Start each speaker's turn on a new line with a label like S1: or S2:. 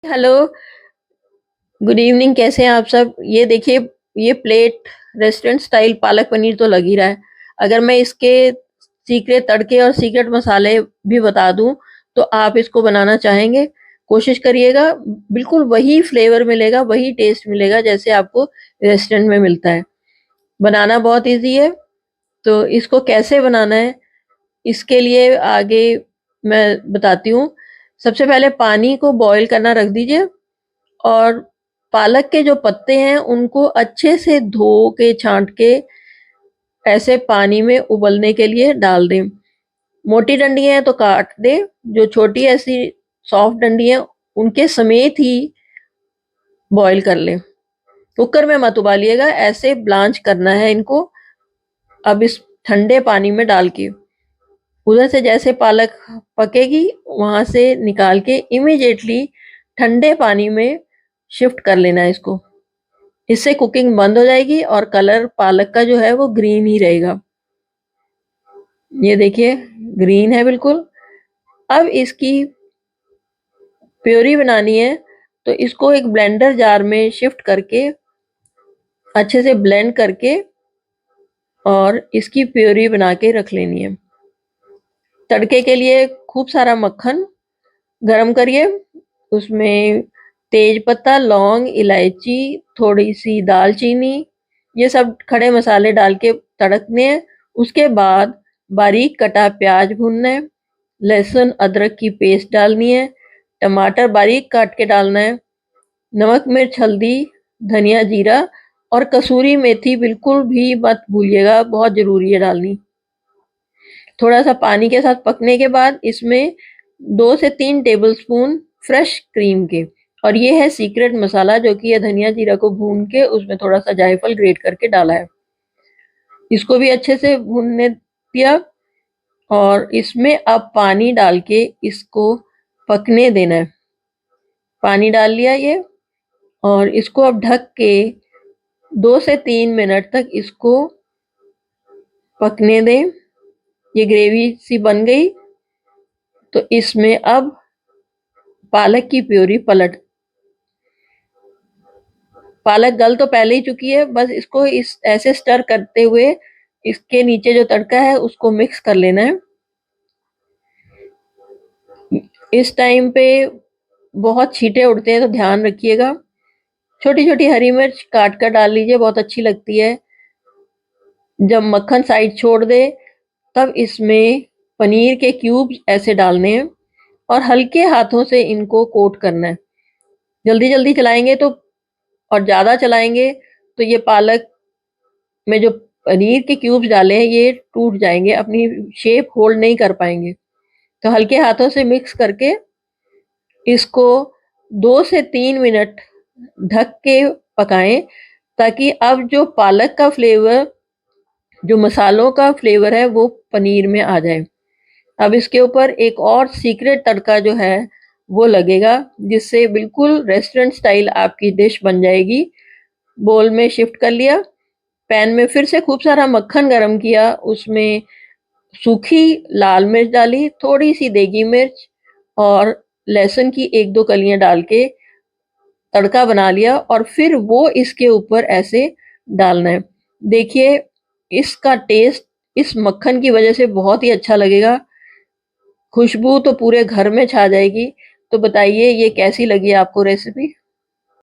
S1: Hello, good evening. कैसे हैं आप सब? ये देखिए, ये plate restaurant style palak paneer तो लग ही रहा है। अगर मैं इसके सीक्रेट तड़के और सीक्रेट मसाले भी बता दूं तो आप इसको बनाना चाहेंगे? कोशिश करिएगा, बिल्कुल वही फ्लेवर मिलेगा, वही टेस्ट मिलेगा जैसे आपको रेस्टोरेंट में मिलता है। बनाना बहुत इजी है। तो इसको कैसे बनाना है, इसके लिए आगे मैं बताती हूँ। सबसे पहले पानी को बॉईल करना रख दीजिए और पालक के जो पत्ते हैं उनको अच्छे से धो के छांट के ऐसे पानी में उबलने के लिए डाल दें। मोटी डंडी है तो काट दें, जो छोटी ऐसी सॉफ्ट डंडी है उनके समेत ही बॉईल कर लें। कुकर में मत उबालिएगा, ऐसे ब्लांच करना है इनको। अब इस ठंडे पानी में डाल के उधर से जैसे पालक पकेगी वहां से निकाल के इमीडिएटली ठंडे पानी में शिफ्ट कर लेना है इसको। इससे कुकिंग बंद हो जाएगी और कलर पालक का जो है वो ग्रीन ही रहेगा। ये देखिए, ग्रीन है बिल्कुल। अब इसकी प्योरी बनानी है तो इसको एक ब्लेंडर जार में शिफ्ट करके अच्छे से ब्लेंड करके और इसकी प्योरी बना के रख लेनी है। तड़के के लिए खूब सारा मक्खन गरम करिए, उसमें तेज पत्ता, लौंग, इलायची, थोड़ी सी दालचीनी, ये सब खड़े मसाले डाल के तड़कने हैं। उसके बाद बारीक कटा प्याज भूनना है, लहसुन अदरक की पेस्ट डालनी है, टमाटर बारीक काट के डालना है, नमक मिर्च हल्दी, धनिया जीरा और कसूरी मेथी बिल्कुल भी मत भूलिएगा, बहुत जरूरी है डालनी। थोड़ा सा पानी के साथ पकने के बाद इसमें 2 से 3 टेबलस्पून फ्रेश क्रीम के, और ये है सीक्रेट मसाला जो कि ये धनिया जीरा को भून के उसमें थोड़ा सा जायफल ग्रेट करके डाला है। इसको भी अच्छे से भूनने दिया और इसमें अब पानी डाल के इसको पकने देना है। पानी डाल लिया ये, और इसको अब ढक के 2 से 3 मिनट तक इसको पकने दें। ये ग्रेवी सी बन गई तो इसमें अब पालक की प्योरी पालक गल तो पहले ही चुकी है, बस इसको इस ऐसे स्टर करते हुए इसके नीचे जो तड़का है उसको मिक्स कर लेना है। इस टाइम पे बहुत छींटे उड़ते हैं तो ध्यान रखिएगा। छोटी छोटी हरी मिर्च काट कर डाल लीजिए, बहुत अच्छी लगती है। जब मक्खन साइड छोड़ दे तब इसमें पनीर के क्यूब्स ऐसे डालने हैं और हल्के हाथों से इनको कोट करना है। जल्दी जल्दी चलाएंगे तो और ज़्यादा चलाएंगे तो ये पालक में जो पनीर के क्यूब्स डाले हैं ये टूट जाएंगे, अपनी शेप होल्ड नहीं कर पाएंगे। तो हल्के हाथों से मिक्स करके इसको 2 से 3 मिनट ढक के पकाएं, ताकि अब जो पालक का फ्लेवर, जो मसालों का फ्लेवर है वो पनीर में आ जाए। अब इसके ऊपर एक और सीक्रेट तड़का जो है वो लगेगा, जिससे बिल्कुल रेस्टोरेंट स्टाइल आपकी डिश बन जाएगी। बोल में शिफ्ट कर लिया, पैन में फिर से खूब सारा मक्खन गरम किया, उसमें सूखी लाल मिर्च डाली, थोड़ी सी देगी मिर्च और लहसुन की 1-2 कलियां डाल के तड़का बना लिया और फिर वो इसके ऊपर ऐसे डालना है। देखिए, इसका टेस्ट इस मक्खन की वजह से बहुत ही अच्छा लगेगा, खुशबू तो पूरे घर में छा जाएगी। तो बताइए ये कैसी लगी आपको रेसिपी?